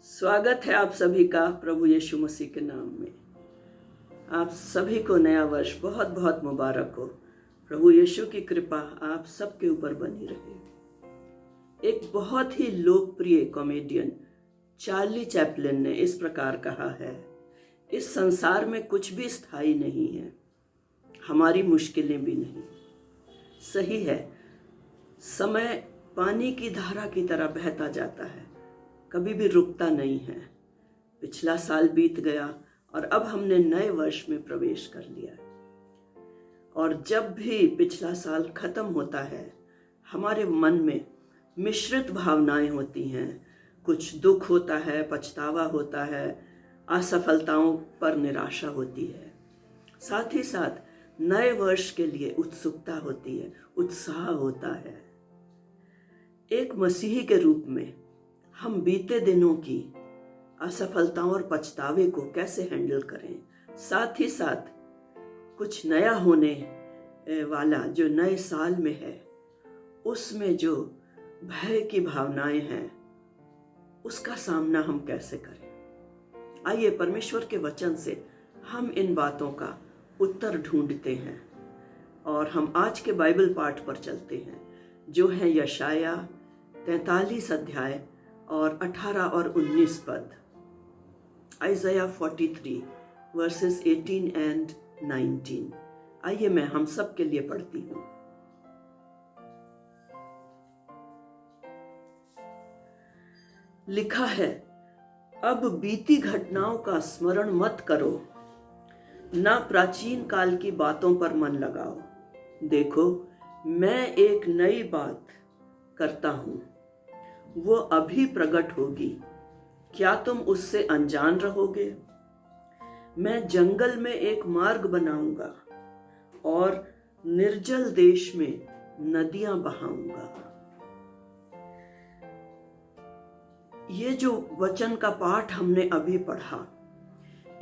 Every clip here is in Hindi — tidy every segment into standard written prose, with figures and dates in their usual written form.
स्वागत है आप सभी का प्रभु यीशु मसीह के नाम में। आप सभी को नया वर्ष बहुत बहुत मुबारक हो। प्रभु यीशु की कृपा आप सबके ऊपर बनी रहे। एक बहुत ही लोकप्रिय कॉमेडियन चार्ली चैपलिन ने इस प्रकार कहा है, इस संसार में कुछ भी स्थायी नहीं है, हमारी मुश्किलें भी नहीं। सही है, समय पानी की धारा की तरह बहता जाता है, कभी भी रुकता नहीं है। पिछला साल बीत गया और अब हमने नए वर्ष में प्रवेश कर लिया। और जब भी पिछला साल खत्म होता है, हमारे मन में मिश्रित भावनाएं होती हैं। कुछ दुख होता है, पछतावा होता है, असफलताओं पर निराशा होती है। साथ ही साथ नए वर्ष के लिए उत्सुकता होती है, उत्साह होता है। एक मसीही के रूप में हम बीते दिनों की असफलताओं और पछतावे को कैसे हैंडल करें, साथ ही साथ कुछ नया होने वाला जो नए साल में है, उसमें जो भय की भावनाएं हैं, उसका सामना हम कैसे करें। आइए परमेश्वर के वचन से हम इन बातों का उत्तर ढूंढते हैं और हम आज के बाइबल पाठ पर चलते हैं, जो है यशाया 43 अध्याय और 18 और 19 पद। आइज़ाया 43 वर्सेस 18 एंड 19। आइए मैं हम सब के लिए पढ़ती हूँ। लिखा है, अब बीती घटनाओं का स्मरण मत करो, ना प्राचीन काल की बातों पर मन लगाओ। देखो, मैं एक नई बात करता हूँ, वो अभी प्रकट होगी, क्या तुम उससे अनजान रहोगे? मैं जंगल में एक मार्ग बनाऊंगा और निर्जल देश में नदियां बहाऊंगा। ये जो वचन का पाठ हमने अभी पढ़ा,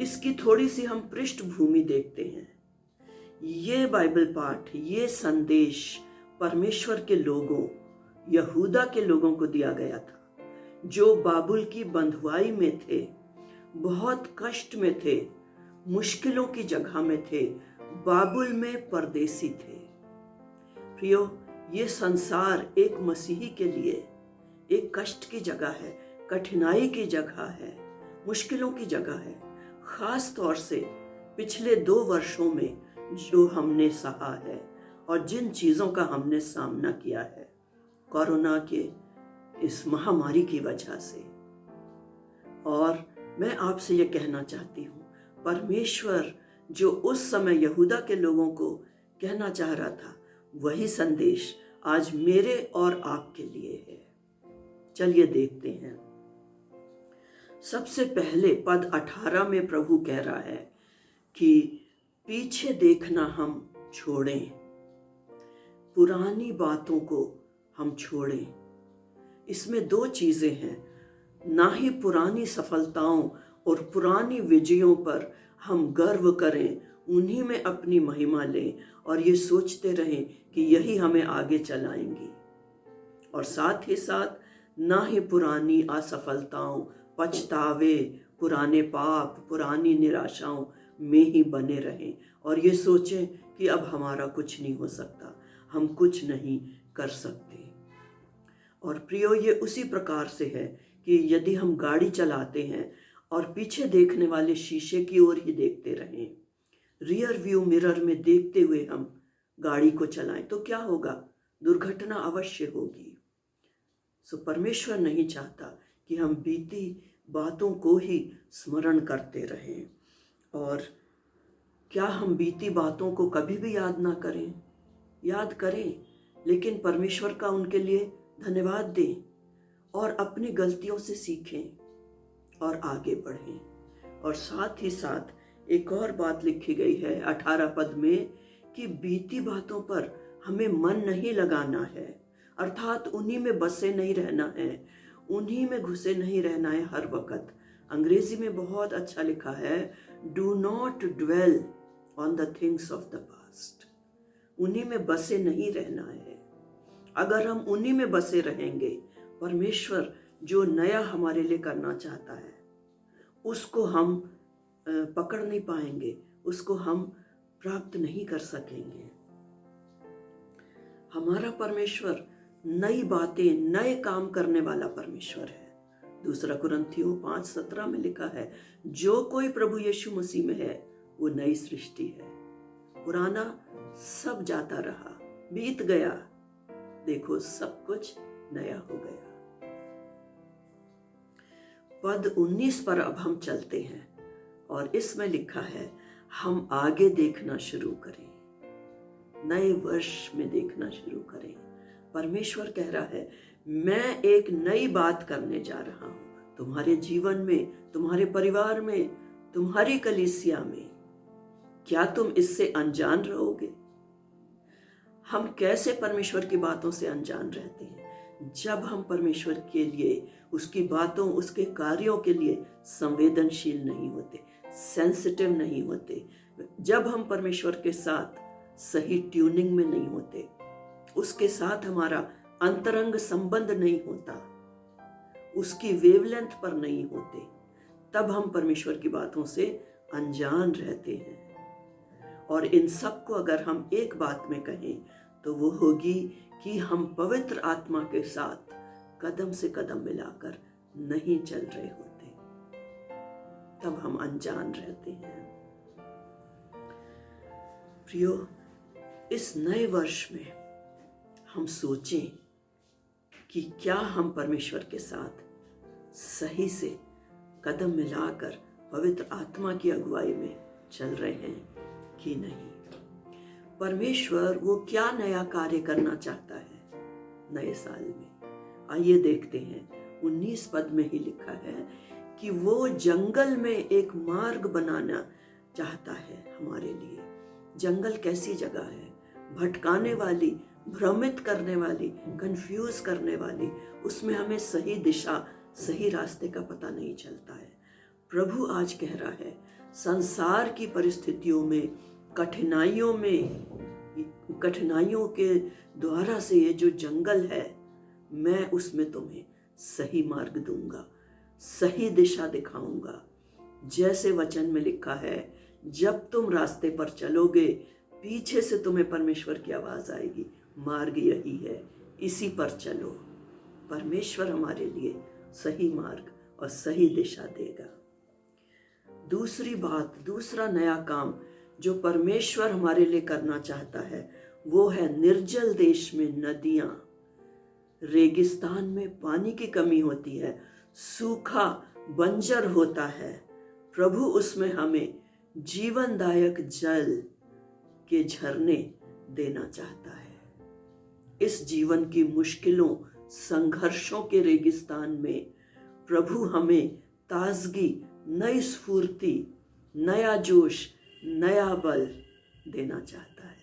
इसकी थोड़ी सी हम पृष्ठभूमि देखते हैं। ये बाइबल पाठ, ये संदेश परमेश्वर के लोगों, यहूदा के लोगों को दिया गया था, जो बाबुल की बंधुआई में थे, बहुत कष्ट में थे, मुश्किलों की जगह में थे, बाबुल में परदेसी थे। प्रियो, ये संसार एक मसीही के लिए एक कष्ट की जगह है, कठिनाई की जगह है, मुश्किलों की जगह है। खास तौर से पिछले 2 वर्षों में जो हमने सहा है और जिन चीज़ों का हमने सामना किया है, कोरोना के इस महामारी की वजह से। और मैं आपसे ये कहना चाहती हूँ, परमेश्वर जो उस समय यहूदा के लोगों को कहना चाह रहा था, वही संदेश आज मेरे और आपके लिए है। चलिए देखते हैं। सबसे पहले पद 18 में प्रभु कह रहा है कि पीछे देखना हम छोड़ें, पुरानी बातों को हम छोड़ें। इसमें 2 चीजें हैं, ना ही पुरानी सफलताओं और पुरानी विजयों पर हम गर्व करें, उन्हीं में अपनी महिमा लें और ये सोचते रहें कि यही हमें आगे चलाएंगी। और साथ ही साथ ना ही पुरानी असफलताओं, पछतावे, पुराने पाप, पुरानी निराशाओं में ही बने रहें और ये सोचें कि अब हमारा कुछ नहीं हो सकता, हम कुछ नहीं कर सकते। और प्रियो, ये उसी प्रकार से है कि यदि हम गाड़ी चलाते हैं और पीछे देखने वाले शीशे की ओर ही देखते रहें, रियर व्यू मिरर में देखते हुए हम गाड़ी को चलाएं, तो क्या होगा? दुर्घटना अवश्य होगी। सो परमेश्वर नहीं चाहता कि हम बीती बातों को ही स्मरण करते रहें। और क्या हम बीती बातों को कभी भी याद ना करें? याद करें, लेकिन परमेश्वर का उनके लिए धन्यवाद दें और अपनी गलतियों से सीखें और आगे बढ़ें। और साथ ही साथ एक और बात लिखी गई है 18 पद में कि बीती बातों पर हमें मन नहीं लगाना है, अर्थात उन्हीं में बसे नहीं रहना है, उन्हीं में घुसे नहीं रहना है हर वक्त। अंग्रेजी में बहुत अच्छा लिखा है, do not dwell on the things of the past. उन्हीं में बसे नहीं रहना है। अगर हम उन्हीं में बसे रहेंगे, परमेश्वर जो नया हमारे लिए करना चाहता है उसको हम पकड़ नहीं पाएंगे, उसको हम प्राप्त नहीं कर सकेंगे। हमारा परमेश्वर नई बातें, नए काम करने वाला परमेश्वर है। 2 कुरिन्थियों 5:17 में लिखा है, जो कोई प्रभु यीशु मसीह में है वो नई सृष्टि है, पुराना सब जाता रहा, बीत गया, देखो सब कुछ नया हो गया। पद 19 पर अब हम चलते हैं और इसमें लिखा है, हम आगे देखना शुरू करें, नए वर्ष में देखना शुरू करें। परमेश्वर कह रहा है, मैं एक नई बात करने जा रहा हूं तुम्हारे जीवन में, तुम्हारे परिवार में, तुम्हारी कलीसिया में। क्या तुम इससे अनजान रहोगे? हम कैसे परमेश्वर की बातों से अनजान रहते हैं? जब हम परमेश्वर के लिए, उसकी बातों, उसके कार्यों के लिए संवेदनशील नहीं होते, सेंसिटिव नहीं होते, जब हम परमेश्वर के साथ सही ट्यूनिंग में नहीं होते, उसके साथ हमारा अंतरंग संबंध नहीं होता, उसकी वेवलेंथ पर नहीं होते, तब हम परमेश्वर की बातों से अनजान रहते हैं। और इन सब को अगर हम एक बात में कहें तो वो होगी कि हम पवित्र आत्मा के साथ कदम से कदम मिलाकर नहीं चल रहे होते, तब हम अनजान रहते हैं। प्रियो, इस नए वर्ष में हम सोचें कि क्या हम परमेश्वर के साथ सही से कदम मिलाकर पवित्र आत्मा की अगुवाई में चल रहे हैं कि नहीं। परमेश्वर वो क्या नया कार्य करना चाहता है नए साल में, आइए देखते हैं। 19 पद में ही लिखा है कि वो जंगल में एक मार्ग बनाना चाहता है हमारे लिए। जंगल कैसी जगह है? भटकाने वाली, भ्रमित करने वाली, कंफ्यूज करने वाली, उसमें हमें सही दिशा, सही रास्ते का पता नहीं चलता है। प्रभु आज कह रहा है, संसार की परिस्थितियों में, कठिनाइयों के द्वारा से ये जो जंगल है, मैं उसमें तुम्हें सही मार्ग दूंगा, सही दिशा दिखाऊंगा। जैसे वचन में लिखा है, जब तुम रास्ते पर चलोगे, पीछे से तुम्हें परमेश्वर की आवाज आएगी, मार्ग यही है, इसी पर चलो। परमेश्वर हमारे लिए सही मार्ग और सही दिशा देगा। दूसरी बात, दूसरा नया काम जो परमेश्वर हमारे लिए करना चाहता है वो है, निर्जल देश में नदियां, रेगिस्तान में पानी की कमी होती है, सूखा बंजर होता है, प्रभु उसमें हमें जीवनदायक जल के झरने देना चाहता है। इस जीवन की मुश्किलों, संघर्षों के रेगिस्तान में प्रभु हमें ताजगी, नई स्फूर्ति, नया जोश, नया बल देना चाहता है।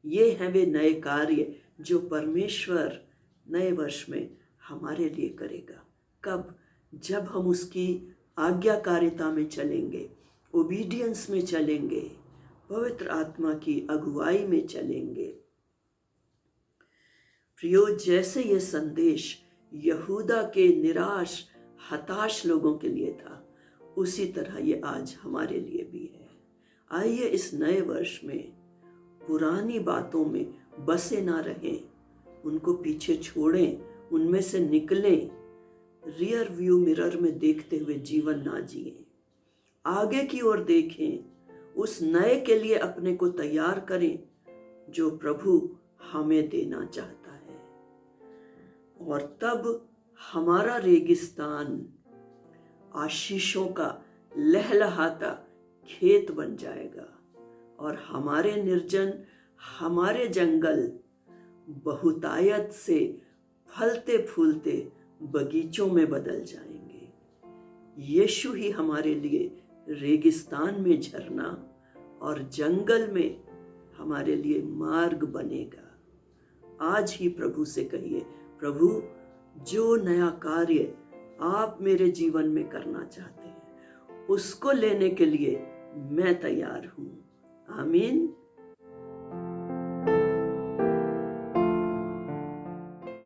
ये हैं वे नए कार्य जो परमेश्वर नए वर्ष में हमारे लिए करेगा। कब? जब हम उसकी आज्ञाकारिता में चलेंगे, ओबीडियंस में चलेंगे, पवित्र आत्मा की अगुवाई में चलेंगे। प्रियो, जैसे ये संदेश यहूदा के निराश, हताश लोगों के लिए था, उसी तरह ये आज हमारे लिए भी है। आइए इस नए वर्ष में पुरानी बातों में बसे ना रहें, उनको पीछे छोड़ें, उनमें से निकलें, रियर व्यू मिरर में देखते हुए जीवन ना जिएं, आगे की ओर देखें, उस नए के लिए अपने को तैयार करें जो प्रभु हमें देना चाहता है। और तब हमारा रेगिस्तान आशीषों का लहलहाता खेत बन जाएगा और हमारे निर्जन, हमारे जंगल बहुतायत से फलते फूलते बगीचों में बदल जाएंगे। यीशु ही हमारे लिए रेगिस्तान में झरना और जंगल में हमारे लिए मार्ग बनेगा। आज ही प्रभु से कहिए, प्रभु जो नया कार्य आप मेरे जीवन में करना चाहते हैं उसको लेने के लिए मैं तैयार हूं। आमीन।